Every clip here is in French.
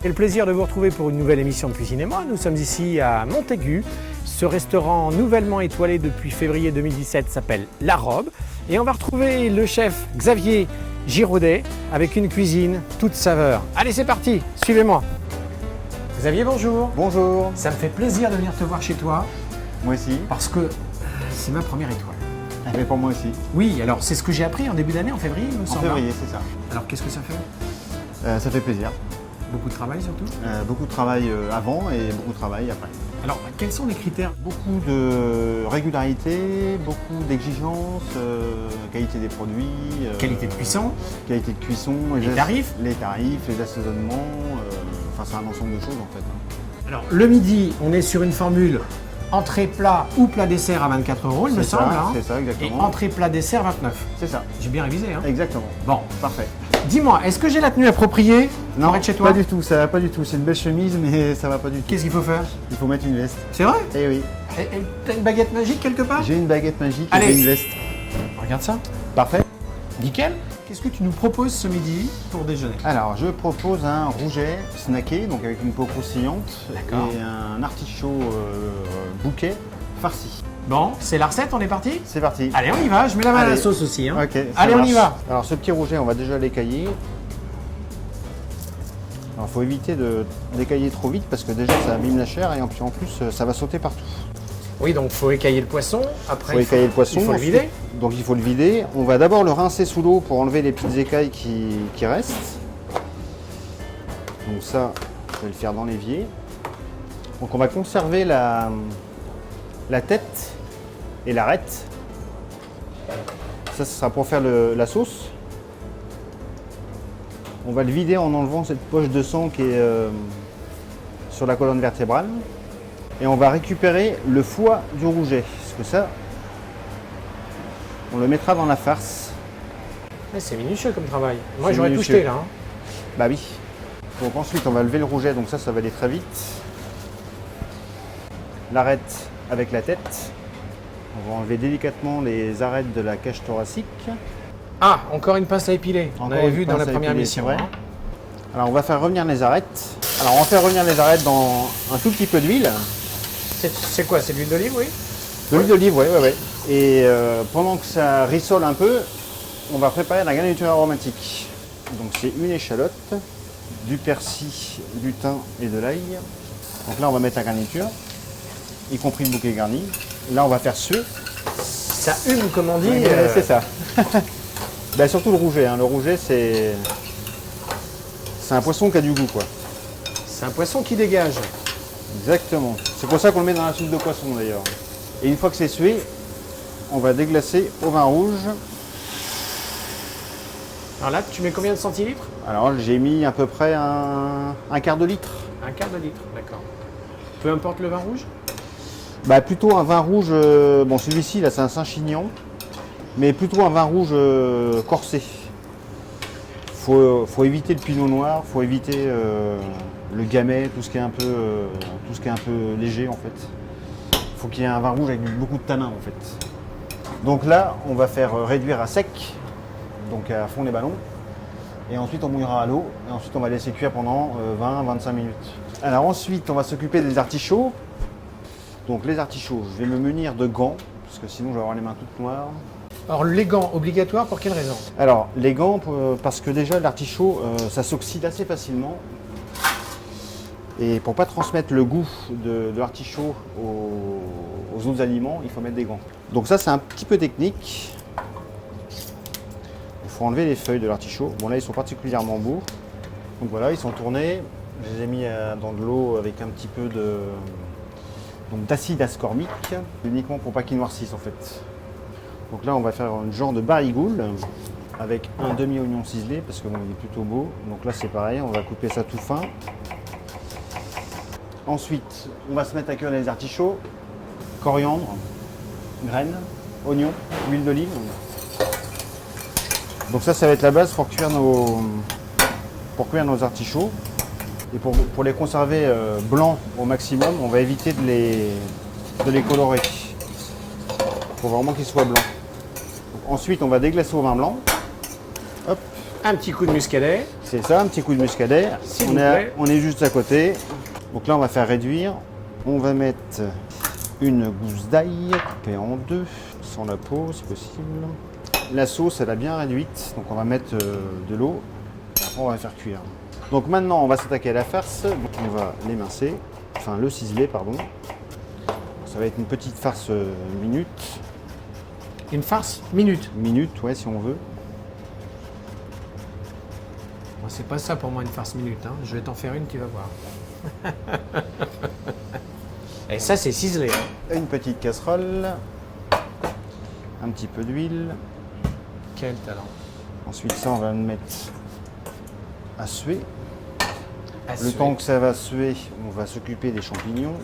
J'ai le plaisir de vous retrouver pour une nouvelle émission de Cuisine et moi. Nous sommes ici à Montaigu. Ce restaurant nouvellement étoilé depuis février 2017 s'appelle La Robe. Et on va retrouver le chef Xavier Giraudet avec une cuisine toute saveur. Allez, c'est parti, suivez-moi. Xavier, bonjour. Bonjour. Ça me fait plaisir de venir te voir chez toi Moi aussi. parce que c'est ma première étoile. Mais pour moi aussi. Oui, alors c'est ce que j'ai appris en début d'année, en février, il me En semble. février, c'est ça. Alors qu'est-ce que ça fait? Ça fait plaisir. Beaucoup de travail surtout. Beaucoup de travail avant et beaucoup de travail après. Alors, quels sont les critères? Beaucoup de régularité, beaucoup d'exigences, qualité des produits. Qualité de cuisson, Qualité de cuisson. Les tarifs. Les tarifs, les assaisonnements. Enfin, c'est un ensemble de choses en fait. Alors, le midi, on est sur une formule entrée plat ou plat dessert à 24 €, il me C'est ça, semble. Hein. c'est ça, Et exactement. entrée plat dessert 29. C'est ça, J'ai bien révisé. Hein. exactement. Bon, Parfait. dis-moi, est-ce que j'ai la tenue appropriée pour être chez toi? pas du tout, ça va pas du tout. C'est une belle chemise, mais ça va pas du tout. Qu'est-ce qu'il faut faire? Il faut mettre une veste. C'est vrai? Eh oui, Et t'as une baguette magique quelque part? j'ai une baguette magique Allez. et j'ai une veste. Regarde ça. Parfait. Nickel. Qu'est-ce que tu nous proposes ce midi pour déjeuner? Alors, je propose un rouget snacké, donc avec une peau croustillante, D'accord. et un artichaut bouquet farci. Bon, c'est la recette, on est parti? C'est parti. Allez, on y va. Je mets la main à la Allez. sauce aussi. Hein. Ok, ça Allez, on y marche. va. Alors, ce petit rouget, on va déjà l'écailler. Alors, il faut éviter de d'écailler trop vite parce que déjà, ça abîme la chair et en plus, ça va sauter partout. Oui, donc il faut écailler le poisson. Après, Il faut écailler le poisson. Il faut le ensuite- vider. Donc, il faut le vider. On va d'abord le rincer sous l'eau pour enlever les petites écailles qui restent. Donc ça, je vais le faire dans l'évier. Donc on va conserver la tête et l'arête. Ça, ce sera pour faire la sauce. On va le vider en enlevant cette poche de sang qui est sur la colonne vertébrale. Et on va récupérer le foie du rouget. Parce que ça, on le mettra dans la farce. Ouais, c'est minutieux comme travail. Moi, C'est j'aurais tout minutieux. jeté là. Hein. Bah oui. Donc ensuite, on va lever le rouget. Donc ça va aller très vite. L'arête avec la tête. On va enlever délicatement les arêtes de la cage thoracique. Ah, encore une pince à épiler. On Encore avait une vu dans la pince à première épiler, émission. c'est vrai. Hein. Alors on va faire revenir les arêtes. Alors on va faire revenir les arêtes dans un tout petit peu d'huile. C'est quoi? C'est de l'huile d'olive, oui? De l'huile d'olive, oui. Et pendant que ça rissole un peu, on va préparer la garniture aromatique. Donc c'est une échalote, du persil, du thym et de l'ail. Donc là on va mettre la garniture, y compris le bouquet garni. Là on va faire suer. Ça hume, comme on dit. C'est ça. Ben, surtout le rouget. Hein. Le rouget c'est un poisson qui a du goût, quoi. C'est un poisson qui dégage. Exactement. C'est pour ça qu'on le met dans la soupe de poisson d'ailleurs. Et une fois que c'est sué, on va déglacer au vin rouge. Alors là, tu mets combien de centilitres? Alors j'ai mis à peu près un quart de litre. Un quart de litre, d'accord. Peu importe le vin rouge? Bah plutôt un vin rouge, bon celui-ci là c'est un Saint-Chinian, mais plutôt un vin rouge corsé. Faut éviter le pinot noir, faut éviter le gamay, tout ce qui est un peu léger en fait. Faut qu'il y ait un vin rouge avec beaucoup de tanin en fait. Donc là on va faire réduire à sec, donc à fond les ballons. Et ensuite on mouillera à l'eau et ensuite on va laisser cuire pendant 20-25 minutes. Alors ensuite on va s'occuper des artichauts. Donc les artichauts, je vais me munir de gants parce que sinon je vais avoir les mains toutes noires. Alors, les gants obligatoires, pour quelle raison? Alors les gants, parce que déjà l'artichaut ça s'oxyde assez facilement. Et pour ne pas transmettre le goût de l'artichaut aux autres aliments, il faut mettre des gants. Donc ça c'est un petit peu technique. Il faut enlever les feuilles de l'artichaut. Bon là ils sont particulièrement beaux. Donc voilà, ils sont tournés. Je les ai mis dans de l'eau avec un petit peu d'acide ascorbique, uniquement pour pas qu'ils noircissent en fait. Donc là on va faire un genre de barigoule avec un demi-oignon ciselé parce que bon, il est plutôt beau. Donc là c'est pareil, on va couper ça tout fin. Ensuite on va se mettre à cuire les artichauts, coriandre, graines, oignons, huile d'olive. Donc ça va être la base pour cuire nos artichauts. Et pour les conserver blancs au maximum, on va éviter de les colorer. Il faut vraiment qu'ils soient blancs. Donc, ensuite, on va déglacer au vin blanc. Hop. Un petit coup de muscadet. C'est ça, un petit coup de muscadaire. S'il vous plaît. On est juste à côté. Donc là, on va faire réduire. On va mettre une gousse d'ail coupée en deux, sans la peau si possible. La sauce, elle a bien réduite, donc on va mettre de l'eau. Après, on va faire cuire. Donc maintenant, on va s'attaquer à la farce. Donc on va l'émincer, enfin le ciseler, pardon. Ça va être une petite farce minute. Une farce minute. Minute, ouais, si on veut. Bon, c'est pas ça pour moi une farce minute. Hein. Je vais t'en faire une, tu vas voir. Et ça, c'est ciselé. Hein. Une petite casserole. Un petit peu d'huile. Quel talent. Ensuite, ça, on va le mettre à suer. À Le temps que ça va suer, on va s'occuper des champignons.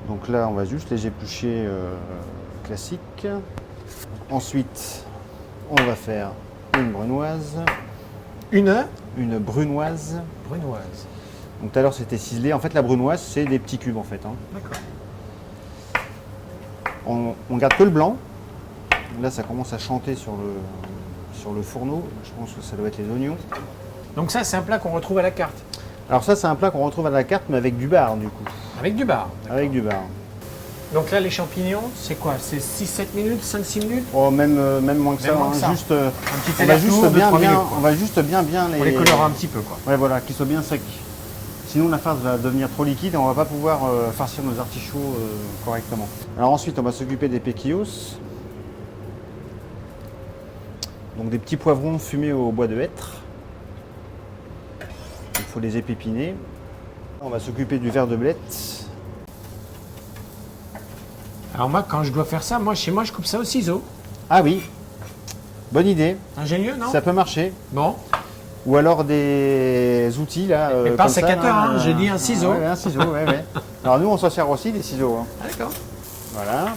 Donc là, on va juste les éplucher classiques. Ensuite, on va faire une brunoise. Une brunoise. Brunoise. Donc tout à l'heure, c'était ciselé. En fait, la brunoise, c'est des petits cubes, en fait. Hein. D'accord. On garde que le blanc. Là, ça commence à chanter sur le fourneau. Je pense que ça doit être les oignons. Donc ça, c'est un plat qu'on retrouve à la carte. Alors ça, c'est un plat qu'on retrouve à la carte, mais avec du bar, du coup. Avec du bar. Avec du bar. Donc là, les champignons, c'est quoi? C'est 6-7 minutes, 5-6 minutes? Oh, même moins que Même ça. moins Hein. que ça. Juste, Un petit on va aller-retour juste de bien, 3 bien, minutes, quoi. on va juste bien les. On les colore un petit peu, quoi. Ouais, voilà, qu'ils soient bien secs. Sinon, la farce va devenir trop liquide et on va pas pouvoir farcir nos artichauts correctement. Alors ensuite, on va s'occuper des pequillos. Donc des petits poivrons fumés au bois de hêtre. Il faut les épépiner. On va s'occuper du verre de blette. Alors moi, quand je dois faire ça, chez moi, je coupe ça au ciseau. Ah oui, bonne idée. Ingénieux, non? Ça peut marcher. Bon. Ou alors des outils là. Mais pas un comme ça, sécateur, là, hein, j'ai dit un ciseau. Ouais, un ciseau, ouais, ouais. Alors nous, on s'en sert aussi des ciseaux. Hein. Ah, d'accord. Voilà.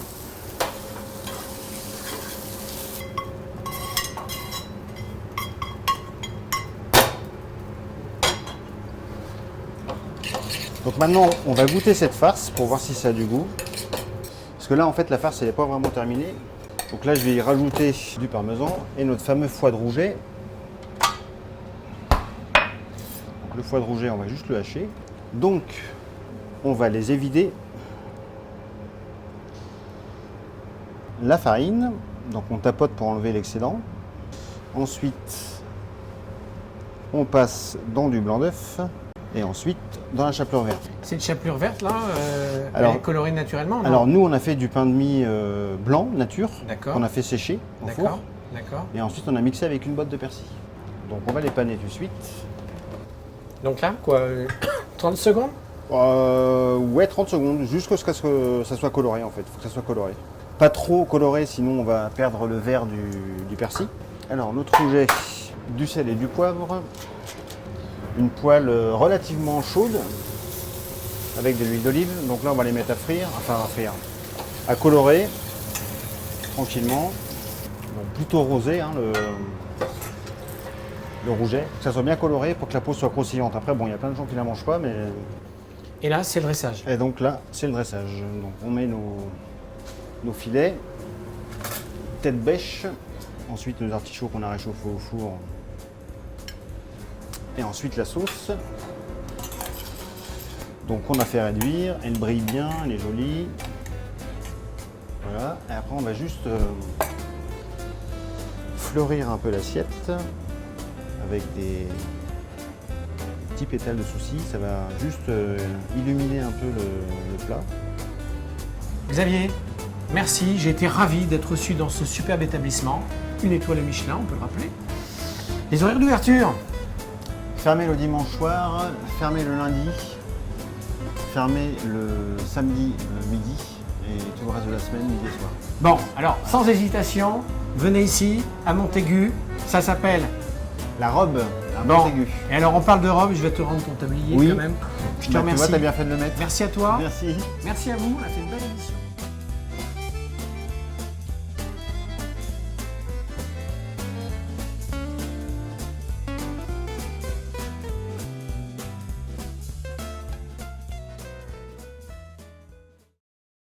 Donc maintenant, on va goûter cette farce pour voir si ça a du goût. Parce que là, en fait, la farce, elle n'est pas vraiment terminée. Donc là, je vais y rajouter du parmesan et notre fameux foie de rouget. Donc, le foie de rouget, on va juste le hacher. Donc, on va les évider. La farine, donc on tapote pour enlever l'excédent. Ensuite, on passe dans du blanc d'œuf et ensuite dans la chapelure verte. Cette chapelure verte, là, Alors- elle est colorée naturellement, non? Alors nous, on a fait du pain de mie blanc, nature, D'accord. qu'on a fait sécher au four. D'accord, d'accord. Et ensuite, on a mixé avec une botte de persil. Donc on va les paner tout de suite. Donc là, quoi, 30 secondes? Ouais, 30 secondes, jusqu'à ce que ça soit coloré en fait. Il faut que ça soit coloré. Pas trop coloré, sinon on va perdre le vert du persil. Alors, notre rouget, du sel et du poivre. Une poêle relativement chaude avec de l'huile d'olive. Donc là, on va les mettre à frire, à colorer tranquillement. Donc plutôt rosé, hein, le rouget. Que ça soit bien coloré pour que la peau soit croustillante. Après, bon, il y a plein de gens qui la mangent pas, mais. Et là, c'est le dressage. Et donc là, c'est le dressage. Donc on met nos filets, tête bêche, ensuite nos artichauts qu'on a réchauffés au four, et ensuite la sauce. Donc on a fait réduire, elle brille bien, elle est jolie. Voilà, et après on va juste fleurir un peu l'assiette avec des petits pétales de soucis, ça va juste illuminer un peu le plat. Xavier, merci, j'ai été ravi d'être reçu dans ce superbe établissement. Une étoile Michelin, on peut le rappeler. Les horaires d'ouverture? Fermé le dimanche soir, fermé le lundi, fermé le samedi midi et tout le reste de la semaine midi et soir. Bon, alors, sans hésitation, venez ici, à Montaigu. Ça s'appelle... La robe à Bon. Montaigu. Et alors, on parle de robe, je vais te rendre ton tablier Oui. quand même. Je te Bah, tu remercie. vois, t'as bien fait de le mettre. Merci à toi. Merci. Merci à vous, on a fait une belle émission.